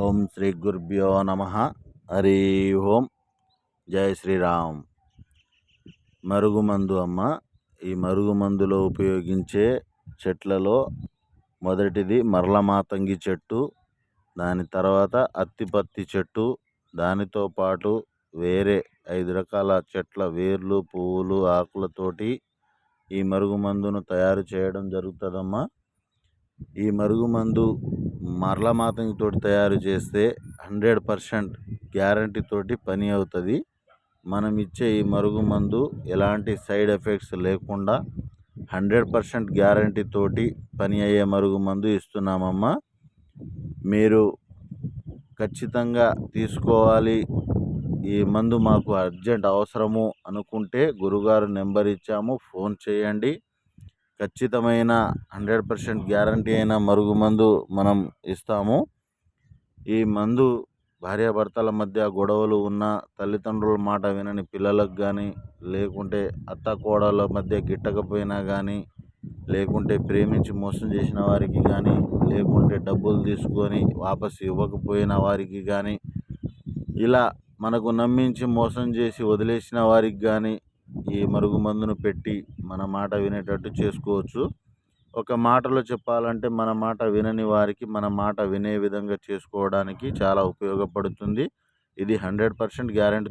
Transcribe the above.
ఓం శ్రీ గురుభ్యో నమ. హరి ఓం. జై శ్రీరామ్. మరుగుమందు అమ్మ. ఈ మరుగుమందులో ఉపయోగించే చెట్లలో మొదటిది మరలమాతంగి చెట్టు, దాని తర్వాత అత్తిపత్తి చెట్టు, దానితో పాటు వేరే 5 రకాల చెట్ల వేర్లు, పువ్వులు, ఆకులతోటి ఈ మరుగుమందును తయారు చేయడం జరుగుతుందమ్మా. ఈ మరుగుమందు మరలమాతంగి తోటి తయారు చేస్తే 100% గ్యారంటీ తోటి పని అవుతుంది. మనం ఇచ్చే ఈ మరుగుమందు ఎలాంటి సైడ్ ఎఫెక్ట్స్ లేకుండా 100% గ్యారంటీ తోటి పని అయ్యే మరుగుమందు ఇస్తున్నామమ్మా. మీరు ఖచ్చితంగా తీసుకోవాలి, ఈ మందు మాకు అర్జెంట్ అవసరము అనుకుంటే గురుగారు నెంబర్ ఇచ్చాము, ఫోన్ చేయండి. ఖచ్చితమైన 100% గ్యారంటీ అయిన మరుగుమందు మనం ఇస్తాము. ఈ మందు భార్యాభర్తల మధ్య గొడవలు ఉన్న, తల్లిదండ్రుల మాట వినని పిల్లలకు కానీ, లేకుంటే అత్త కోడళ్ళ మధ్య గిట్టకపోయినా కానీ, లేకుంటే ప్రేమించి మోసం చేసిన వారికి కానీ, లేకుంటే డబ్బులు తీసుకొని వాపసు ఇవ్వకపోయిన వారికి కానీ, ఇలా మనకు నమ్మించి మోసం చేసి వదిలేసిన వారికి కానీ ఈ మరుగుమందును పెట్టి మన మాట వినేటట్టు చేసుకోవచ్చు. ఒక మాటలో చెప్పాలంటే మన మాట వినని వారికి మన మాట వినే విధంగా చేసుకోవడానికి చాలా ఉపయోగపడుతుంది. ఇది 100% గ్యారెంటీ